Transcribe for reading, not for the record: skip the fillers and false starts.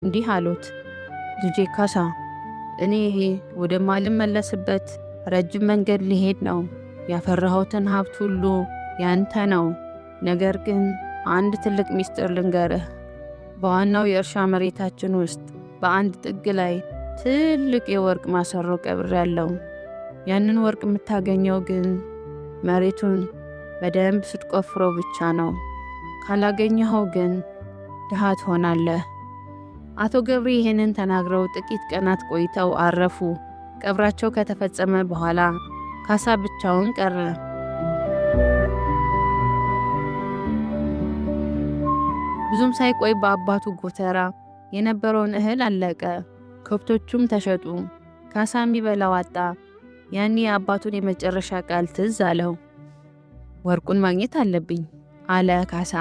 እንዲህ አሉት፣ ልጄ ካሳ፣ እኔ ወደማልመለስበት ረጅም መንገድ ሊሄድ ነው። ያፈራሁትን ሀብት ሁሉ ያንተ ነው። ነገር ግን አንድ ትልቅ ሚስጥር ልንገርህ። በዋናው የእርሻ መሬታችን ውስጥ በአንድ ጥግ ላይ ትልቅ የወርቅ ማሰሮ ቀብሬያለሁ። ያንን ወርቅ የምታገኘው ግን መሬቱን በደንብ ስትቆፍረው ብቻ ነው። ካላገኘኸው ግን ድሃ ትሆናለህ። አቶ ገብሬ ይህንን ተናግረው ጥቂት ቀናት ቆይተው አረፉ። ቀብራቸው ከተፈጸመ በኋላ ካሳ ብቻውን ቀረ። ብዙም ሳይቆይ በአባቱ ጎተራ የነበረውን እህል አለቀ። ከብቶቹም ተሸጡ። ካሳ የሚበላው አጣ። ያኔ የአባቱን የመጨረሻ ቃል ትዝ አለው። ወርቁን ማግኘት አለብኝ አለ ካሳ።